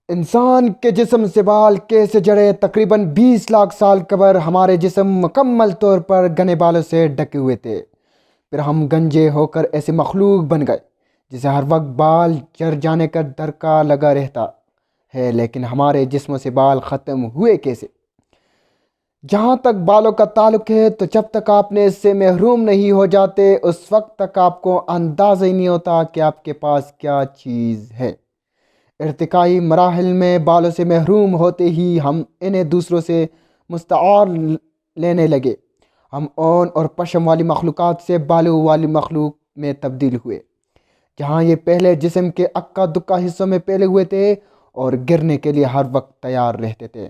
انسان کے جسم سے بال کیسے جڑے؟ تقریباً 20 لاکھ سال قبل ہمارے جسم مکمل طور پر گھنے بالوں سے ڈھکے ہوئے تھے۔ پھر ہم گنجے ہو کر ایسے مخلوق بن گئے جسے ہر وقت بال جڑ جانے کا ڈر کا لگا رہتا ہے۔ لیکن ہمارے جسموں سے بال ختم ہوئے کیسے؟ جہاں تک بالوں کا تعلق ہے تو جب تک آپ نے اس سے محروم نہیں ہو جاتے اس وقت تک آپ کو اندازہ ہی نہیں ہوتا کہ آپ کے پاس کیا چیز ہے۔ ارتقائی مراحل میں بالوں سے محروم ہوتے ہی ہم انہیں دوسروں سے مستعار لینے لگے۔ ہم اون اور پشم والی مخلوقات سے بالوں والی مخلوق میں تبدیل ہوئے، جہاں یہ پہلے جسم کے اکا دکا حصوں میں پھیلے ہوئے تھے اور گرنے کے لیے ہر وقت تیار رہتے تھے۔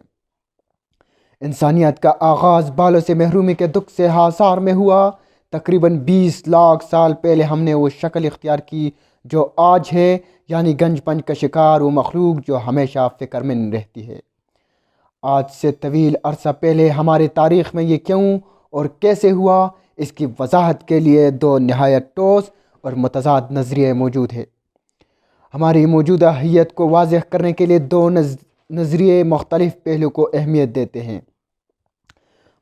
انسانیت کا آغاز بالوں سے محرومی کے دکھ سے حصار میں ہوا۔ تقریباً 20 لاکھ سال پہلے ہم نے وہ شکل اختیار کی جو آج ہے، یعنی گنج پنج کا شکار، وہ مخلوق جو ہمیشہ فکر مند رہتی ہے۔ آج سے طویل عرصہ پہلے ہماری تاریخ میں یہ کیوں اور کیسے ہوا، اس کی وضاحت کے لیے دو نہایت ٹھوس اور متضاد نظریے موجود ہیں۔ ہماری موجودہ حیت کو واضح کرنے کے لیے دو نظریے مختلف پہلو کو اہمیت دیتے ہیں: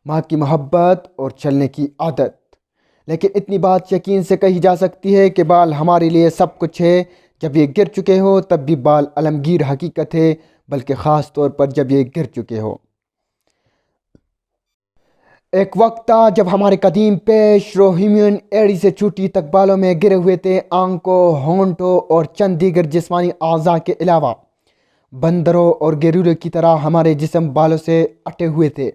ماں کی محبت اور چلنے کی عادت۔ لیکن اتنی بات یقین سے کہی جا سکتی ہے کہ بال ہمارے لیے سب کچھ ہے۔ جب یہ گر چکے ہو تب بھی بال عالمگیر حقیقت ہے، بلکہ خاص طور پر جب یہ گر چکے ہو۔ ایک وقت تھا جب ہمارے قدیم پیش رو ہیومن ایڑی سے چوٹی تک بالوں میں گرے ہوئے تھے۔ آنکھوں، ہونٹوں اور چند دیگر جسمانی اعضاء کے علاوہ بندروں اور گیروروں کی طرح ہمارے جسم بالوں سے اٹے ہوئے تھے۔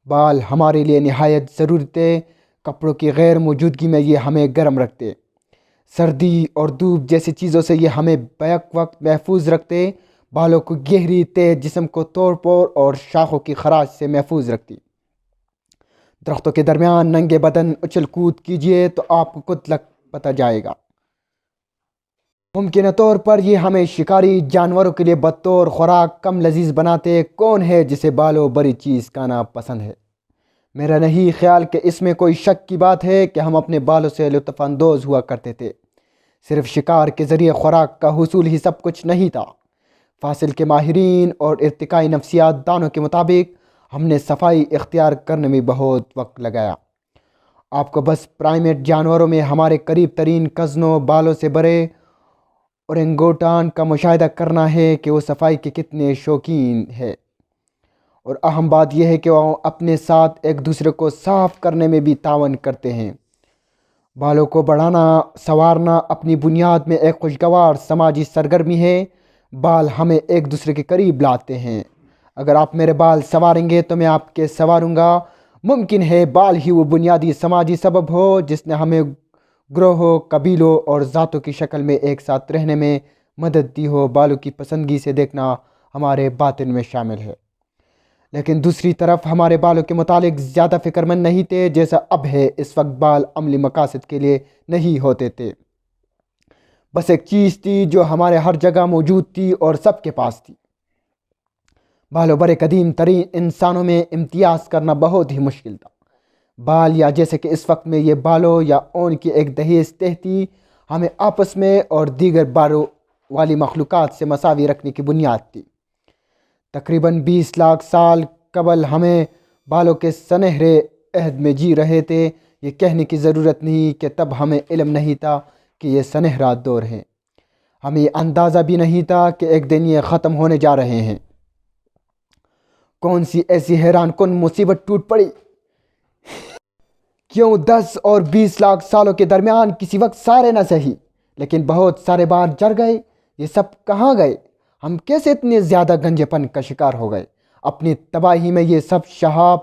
بال ہمارے لیے نہایت ضروری تھے۔ کپڑوں کی غیر موجودگی میں یہ ہمیں گرم رکھتے، سردی اور دھوپ جیسی چیزوں سے یہ ہمیں بیک وقت محفوظ رکھتے۔ بالوں کو گہری تیز جسم کو توڑ پھوڑ اور شاخوں کی خراش سے محفوظ رکھتی۔ درختوں کے درمیان ننگے بدن اچھل کود کیجیے تو آپ کو خود پتہ جائے گا۔ ممکنہ طور پر یہ ہمیں شکاری جانوروں کے لیے بطور خوراک کم لذیذ بناتے۔ کون ہے جسے بالوں بری چیز کھانا پسند ہے؟ میرا نہیں خیال کہ اس میں کوئی شک کی بات ہے کہ ہم اپنے بالوں سے لطف اندوز ہوا کرتے تھے۔ صرف شکار کے ذریعے خوراک کا حصول ہی سب کچھ نہیں تھا۔ فاصل کے ماہرین اور ارتقائی نفسیات دانوں کے مطابق ہم نے صفائی اختیار کرنے میں بہت وقت لگایا۔ آپ کو بس پرائمیٹ جانوروں میں ہمارے قریب ترین کزنوں بالوں سے بھرے اورنگوٹان کا مشاہدہ کرنا ہے کہ وہ صفائی کے کتنے شوقین ہے۔ اور اہم بات یہ ہے کہ وہ اپنے ساتھ ایک دوسرے کو صاف کرنے میں بھی تعاون کرتے ہیں۔ بالوں کو بڑھانا سنوارنا اپنی بنیاد میں ایک خوشگوار سماجی سرگرمی ہے۔ بال ہمیں ایک دوسرے کے قریب لاتے ہیں۔ اگر آپ میرے بال سنواریں گے تو میں آپ کے سنواروں گا۔ ممکن ہے بال ہی وہ بنیادی سماجی سبب ہو جس نے ہمیں گروہوں، قبیلوں اور ذاتوں کی شکل میں ایک ساتھ رہنے میں مدد دی ہو۔ بالوں کی پسندگی سے دیکھنا ہمارے باطن میں شامل ہے، لیکن دوسری طرف ہمارے بالوں کے متعلق زیادہ فکر مند نہیں تھے جیسا اب ہے۔ اس وقت بال عملی مقاصد کے لیے نہیں ہوتے تھے، بس ایک چیز تھی جو ہمارے ہر جگہ موجود تھی اور سب کے پاس تھی۔ بالوں برے قدیم ترین انسانوں میں امتیاز کرنا بہت ہی مشکل تھا۔ بال یا جیسے کہ اس وقت میں یہ بالوں یا اون کی ایک دہیز تہ تھی، ہمیں آپس میں اور دیگر بالوں والی مخلوقات سے مساوی رکھنے کی بنیاد تھی۔ تقریباً 20 لاکھ سال قبل ہمیں بالوں کے سنہرے عہد میں جی رہے تھے۔ یہ کہنے کی ضرورت نہیں کہ تب ہمیں علم نہیں تھا کہ یہ سنہرا دور ہے۔ ہمیں یہ اندازہ بھی نہیں تھا کہ ایک دن یہ ختم ہونے جا رہے ہیں۔ کون سی ایسی حیران کن مصیبت ٹوٹ پڑی؟ کیوں 10 اور 20 لاکھ سالوں کے درمیان کسی وقت سارے نہ سہی لیکن بہت سارے بال جڑ گئے۔ یہ سب کہاں گئے؟ ہم کیسے اتنے زیادہ گنجے پن کا شکار ہو گئے؟ اپنی تباہی میں یہ سب شہاب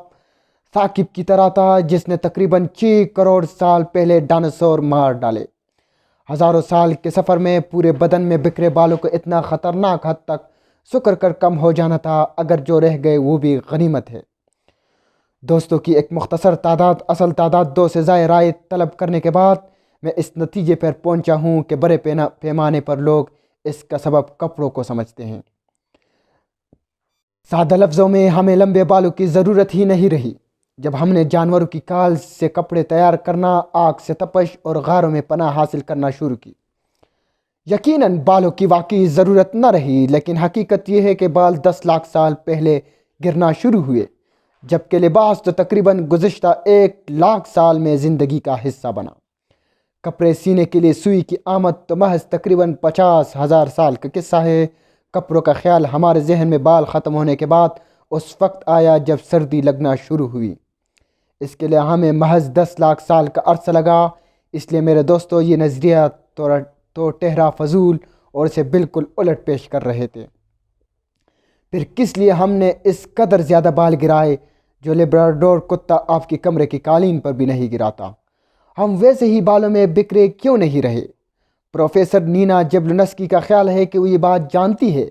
ثاقب کی طرح تھا جس نے تقریباً 6 کروڑ سال پہلے ڈائناسور مار ڈالے۔ ہزاروں سال کے سفر میں پورے بدن میں بکھرے بالوں کو اتنا خطرناک حد تک سکڑ کر کم ہو جانا تھا۔ اگر جو رہ گئے وہ بھی غنیمت ہے۔ دوستوں کی ایک مختصر تعداد اصل تعداد 2 سے زائد رائے طلب کرنے کے بعد میں اس نتیجے پر پہنچا ہوں کہ بڑے پیمانے پر لوگ اس کا سبب کپڑوں کو سمجھتے ہیں۔ سادہ لفظوں میں ہمیں لمبے بالوں کی ضرورت ہی نہیں رہی جب ہم نے جانوروں کی کھال سے کپڑے تیار کرنا، آگ سے تپش اور غاروں میں پناہ حاصل کرنا شروع کی۔ یقیناً بالوں کی واقعی ضرورت نہ رہی، لیکن حقیقت یہ ہے کہ بال 10 لاکھ سال پہلے گرنا شروع ہوئے، جبکہ لباس تو تقریباً گزشتہ 1 لاکھ سال میں زندگی کا حصہ بنا۔ کپڑے سینے کے لیے سوئی کی آمد تو محض تقریباً 50,000 سال کا قصہ ہے۔ کپڑوں کا خیال ہمارے ذہن میں بال ختم ہونے کے بعد اس وقت آیا جب سردی لگنا شروع ہوئی۔ اس کے لیے ہمیں محض 10 لاکھ سال کا عرصہ لگا۔ اس لیے میرے دوستو، یہ نظریہ تو ٹہرا فضول اور اسے بالکل الٹ پیش کر رہے تھے۔ پھر کس لیے ہم نے اس قدر زیادہ بال گرائے؟ جو لیبراڈور کتا آپ کی کمرے کی قالین پر بھی نہیں گراتا، ہم ویسے ہی بالوں میں بکھرے کیوں نہیں رہے؟ پروفیسر نینا جبلنسکی کا خیال ہے کہ وہ یہ بات جانتی ہے۔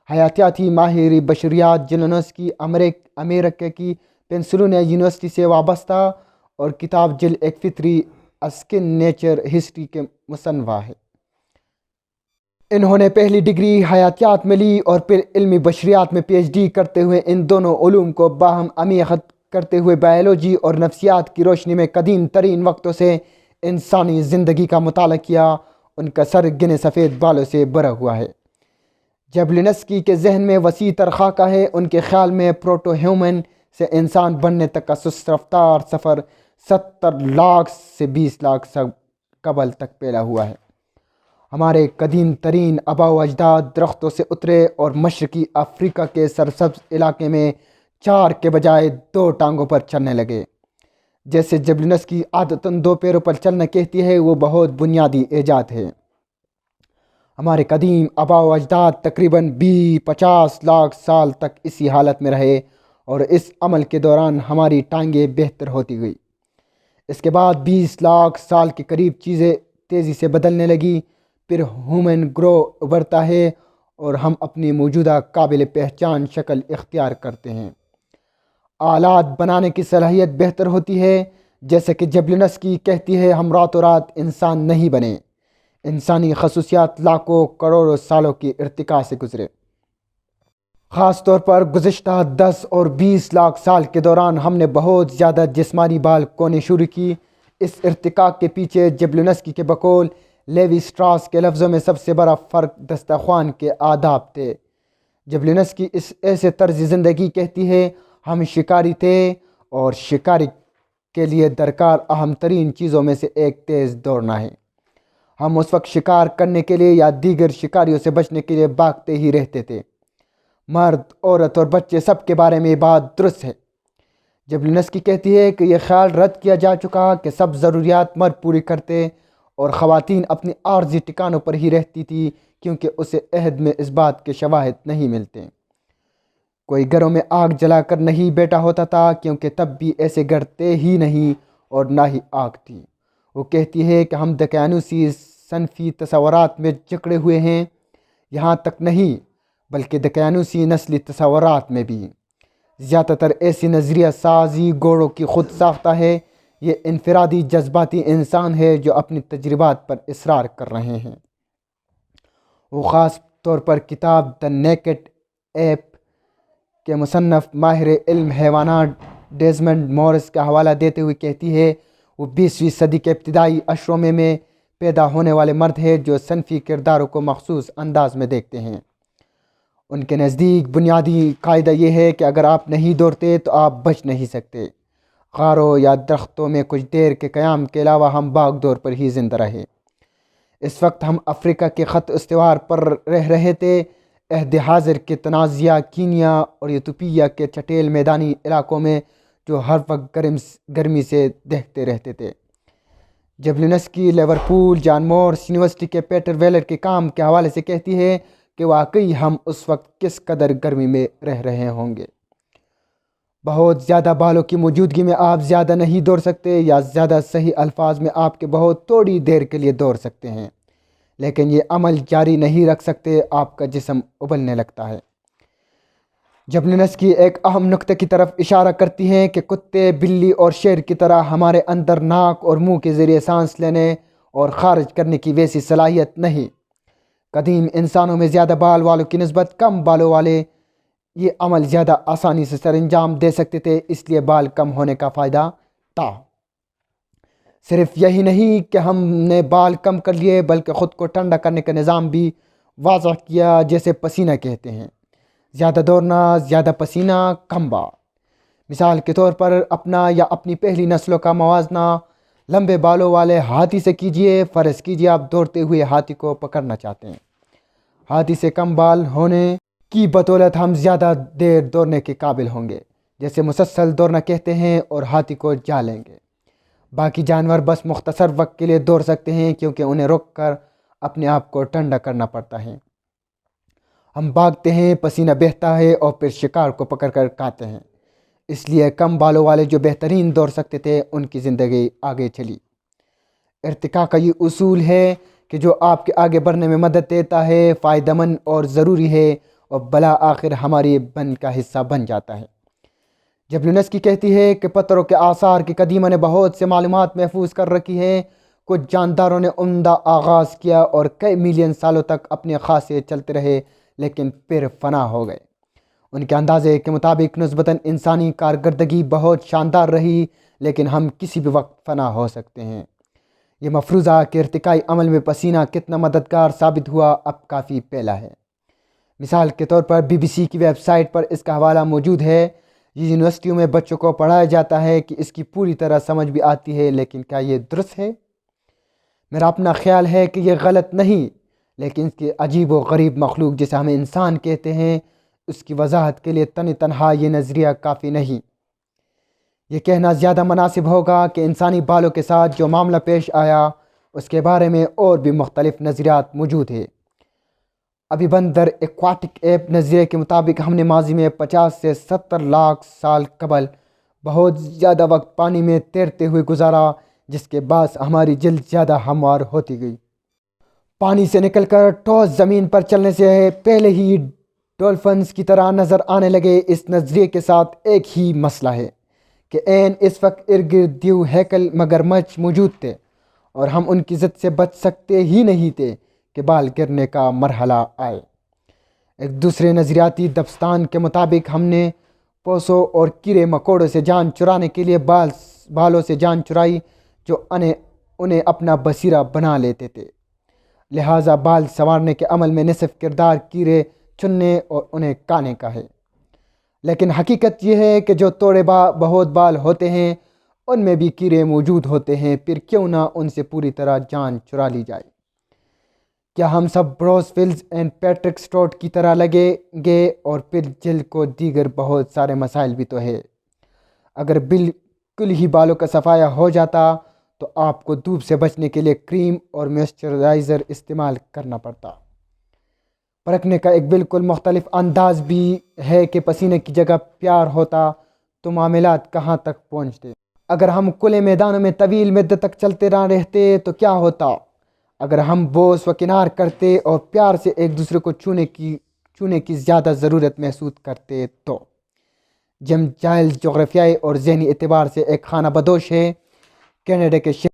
حیاتیاتی ماہر بشریات جبلنسکی امریکہ کی پینسلوانیا یونیورسٹی سے وابستہ اور کتاب جل ایک فطری اسکن نیچر ہسٹری کے مصنف ہے۔ انہوں نے پہلی ڈگری حیاتیات میں لی اور پھر علمی بشریات میں PhD کرتے ہوئے ان دونوں علوم کو باہم عمیقت کرتے ہوئے بائیولوجی اور نفسیات کی روشنی میں قدیم ترین وقتوں سے انسانی زندگی کا مطالعہ کیا۔ ان کا سر گنے سفید بالوں سے بھرا ہوا ہے۔ جبلنسکی کے ذہن میں وسیع تر خاکہ ہے۔ ان کے خیال میں پروٹو ہیومن سے انسان بننے تک کا سست رفتار سفر 70 لاکھ سے 20 لاکھ سال قبل تک پھیلا ہوا ہے۔ ہمارے قدیم ترین آباء و اجداد درختوں سے اترے اور مشرقی افریقہ کے سرسبز علاقے میں 4 کے بجائے 2 ٹانگوں پر چلنے لگے۔ جیسے جبلنسکی عادتاً 2 پیروں پر چلنا کہتی ہے، وہ بہت بنیادی ایجاد ہے۔ ہمارے قدیم آباء و اجداد تقریباً 50 لاکھ سال تک اسی حالت میں رہے اور اس عمل کے دوران ہماری ٹانگیں بہتر ہوتی گئی۔ اس کے بعد 20 لاکھ سال کے قریب چیزیں تیزی سے بدلنے لگی۔ پھر ہیومن گرو ابھرتا ہے اور ہم اپنی موجودہ قابل پہچان شکل اختیار کرتے ہیں۔ آلات بنانے کی صلاحیت بہتر ہوتی ہے۔ جیسا کہ جبلنسکی کہتی ہے، ہم راتوں رات انسان نہیں بنے۔ انسانی خصوصیات لاکھوں کروڑوں سالوں کی ارتقاء سے گزرے۔ خاص طور پر گزشتہ 10 اور 20 لاکھ سال کے دوران ہم نے بہت زیادہ جسمانی بال کھونے شروع کی۔ اس ارتقاء کے پیچھے جبلنسکی کے بقول لیوی اسٹراس کے لفظوں میں سب سے بڑا فرق دسترخوان کے آداب تھے۔ جبلنسکی اس ایسے طرز زندگی کہتی ہے، ہم شکاری تھے اور شکاری کے لیے درکار اہم ترین چیزوں میں سے ایک تیز دوڑنا ہے۔ ہم اس وقت شکار کرنے کے لیے یا دیگر شکاریوں سے بچنے کے لیے بھاگتے ہی رہتے تھے۔ مرد، عورت اور بچے سب کے بارے میں یہ بات درست ہے۔ جبلنسکی کہتی ہے کہ یہ خیال رد کیا جا چکا کہ سب ضروریات مرد پوری کرتے اور خواتین اپنی عارضی ٹھکانوں پر ہی رہتی تھی، کیونکہ اسے عہد میں اس بات کے شواہد نہیں ملتے۔ کوئی گھروں میں آگ جلا کر نہیں بیٹھا ہوتا تھا، کیونکہ تب بھی ایسے گھر تھے ہی نہیں اور نہ ہی آگ تھی۔ وہ کہتی ہے کہ ہم دقیانوسی صنفی تصورات میں جکڑے ہوئے ہیں، یہاں تک نہیں بلکہ دقیانوسی نسلی تصورات میں بھی۔ زیادہ تر ایسی نظریہ سازی گھوڑوں کی خود ساختہ ہے۔ یہ انفرادی جذباتی انسان ہے جو اپنی تجربات پر اصرار کر رہے ہیں۔ وہ خاص طور پر کتاب دی نیکڈ ایپ کے مصنف ماہر علم حیوانات ڈیزمنڈ مورس کا حوالہ دیتے ہوئے کہتی ہے، وہ 20ویں صدی کے ابتدائی اشروں میں پیدا ہونے والے مرد ہیں جو صنفی کرداروں کو مخصوص انداز میں دیکھتے ہیں۔ ان کے نزدیک بنیادی قاعدہ یہ ہے کہ اگر آپ نہیں دوڑتے تو آپ بچ نہیں سکتے۔ غاروں یا درختوں میں کچھ دیر کے قیام کے علاوہ ہم باغ دور پر ہی زندہ رہے۔ اس وقت ہم افریقہ کے خط استوار پر رہ رہے تھے۔ عہد حاضر کے تنازعہ کینیا اور ایتھوپیا کے چٹیل میدانی علاقوں میں جو ہر وقت گرمی سے دہتے رہتے تھے۔ جبلنسکی لیورپول جان مورس یونیورسٹی کے پیٹر ویلر کے کام کے حوالے سے کہتی ہے کہ واقعی ہم اس وقت کس قدر گرمی میں رہ رہے ہوں گے۔ بہت زیادہ بالوں کی موجودگی میں آپ زیادہ نہیں دوڑ سکتے، یا زیادہ صحیح الفاظ میں آپ کے بہت تھوڑی دیر کے لیے دوڑ سکتے ہیں، لیکن یہ عمل جاری نہیں رکھ سکتے۔ آپ کا جسم ابلنے لگتا ہے۔ جبلنسکی ایک اہم نقطے کی طرف اشارہ کرتی ہیں کہ کتے، بلی اور شیر کی طرح ہمارے اندر ناک اور منہ کے ذریعے سانس لینے اور خارج کرنے کی ویسی صلاحیت نہیں۔ قدیم انسانوں میں زیادہ بال والوں کی نسبت کم بالوں والے یہ عمل زیادہ آسانی سے سر انجام دے سکتے تھے، اس لیے بال کم ہونے کا فائدہ تھا۔ صرف یہی نہیں کہ ہم نے بال کم کر لیے بلکہ خود کو ٹھنڈا کرنے کا نظام بھی واضح کیا، جیسے پسینہ کہتے ہیں، زیادہ دوڑنا، زیادہ پسینہ، کم بال۔ مثال کے طور پر اپنا یا اپنی پہلی نسلوں کا موازنہ لمبے بالوں والے ہاتھی سے کیجئے۔ فرض کیجئے آپ دوڑتے ہوئے ہاتھی کو پکڑنا چاہتے ہیں۔ ہاتھی سے کم بال ہونے کی بدولت ہم زیادہ دیر دوڑنے کے قابل ہوں گے، جیسے مسلسل دوڑنا کہتے ہیں، اور ہاتھی کو جا لیں گے۔ باقی جانور بس مختصر وقت کے لیے دوڑ سکتے ہیں کیونکہ انہیں رک کر اپنے آپ کو ٹھنڈا کرنا پڑتا ہے۔ ہم بھاگتے ہیں، پسینہ بہتا ہے اور پھر شکار کو پکڑ کر کھاتے ہیں۔ اس لیے کم بالوں والے جو بہترین دوڑ سکتے تھے ان کی زندگی آگے چلی۔ ارتقاء کا یہ اصول ہے کہ جو آپ کے آگے بڑھنے میں مدد دیتا ہے، فائدہ مند اور ضروری ہے، اور بلا آخر ہماری بن کا حصہ بن جاتا ہے۔ جب یونسکی کہتی ہے کہ پتھروں کے آثار کی قدیمہ نے بہت سے معلومات محفوظ کر رکھی ہیں، کچھ جانداروں نے عمدہ آغاز کیا اور کئی ملین سالوں تک اپنے خاصے چلتے رہے لیکن پھر فنا ہو گئے۔ ان کے اندازے کے مطابق نسبتاً انسانی کارکردگی بہت شاندار رہی، لیکن ہم کسی بھی وقت فنا ہو سکتے ہیں۔ یہ مفروضہ کہ ارتقائی عمل میں پسینہ کتنا مددگار ثابت ہوا اب کافی پہلا ہے۔ مثال کے طور پر BBC کی ویب سائٹ پر اس کا حوالہ موجود ہے۔ یہ یونیورسٹیوں میں بچوں کو پڑھایا جاتا ہے کہ اس کی پوری طرح سمجھ بھی آتی ہے، لیکن کیا یہ درست ہے؟ میرا اپنا خیال ہے کہ یہ غلط نہیں، لیکن اس کی عجیب و غریب مخلوق جسے ہم انسان کہتے ہیں، اس کی وضاحت کے لیے تنہا یہ نظریہ کافی نہیں۔ یہ کہنا زیادہ مناسب ہوگا کہ انسانی بالوں کے ساتھ جو معاملہ پیش آیا اس کے بارے میں اور بھی مختلف نظریات موجود ہیں۔ ابھی بندر ایکواٹک ایپ نظریے کے مطابق ہم نے ماضی میں 50 سے 70 لاکھ سال قبل بہت زیادہ وقت پانی میں تیرتے ہوئے گزارا، جس کے باعث ہماری جلد زیادہ ہموار ہوتی گئی۔ پانی سے نکل کر ٹھوس زمین پر چلنے سے پہلے ہی ڈولفنز کی طرح نظر آنے لگے۔ اس نظریے کے ساتھ ایک ہی مسئلہ ہے کہ عین اس وقت ارد گرد دیو ہیکل مگرمچھ موجود تھے، اور ہم ان کی زد سے بچ سکتے ہی نہیں تھے کہ بال گرنے کا مرحلہ آئے۔ ایک دوسرے نظریاتی دبستان کے مطابق ہم نے پوسوں اور کیڑے مکوڑوں سے جان چرانے کے لیے بالوں سے جان چرائی جو انہیں اپنا بصیرہ بنا لیتے تھے۔ لہٰذا بال سنوارنے کے عمل میں نصف کردار کیڑے چننے اور انہیں کھانے کا ہے۔ لیکن حقیقت یہ ہے کہ جو توڑے بہت بال ہوتے ہیں ان میں بھی کیڑے موجود ہوتے ہیں، پھر کیوں نہ ان سے پوری طرح جان چرا لی جائے؟ کیا ہم سب Bruce Willis and Patrick Stewart کی طرح لگیں گے؟ اور پھر جلد کو دیگر بہت سارے مسائل بھی تو ہے۔ اگر بالکل ہی بالوں کا صفایا ہو جاتا تو آپ کو دھوپ سے بچنے کے لیے کریم اور موئسچرائزر استعمال کرنا پڑتا۔ پرکھنے کا ایک بالکل مختلف انداز بھی ہے کہ پسینے کی جگہ پیار ہوتا تو معاملات کہاں تک پہنچتے۔ اگر ہم کھلے میدانوں میں طویل مدت تک چلتے نہ رہتے تو کیا ہوتا؟ اگر ہم بوس و کنار کرتے اور پیار سے ایک دوسرے کو چھونے کی زیادہ ضرورت محسوس کرتے تو؟ جیم چائلز جغرافیائی اور ذہنی اعتبار سے ایک خانہ بدوش ہے۔ کینیڈا کے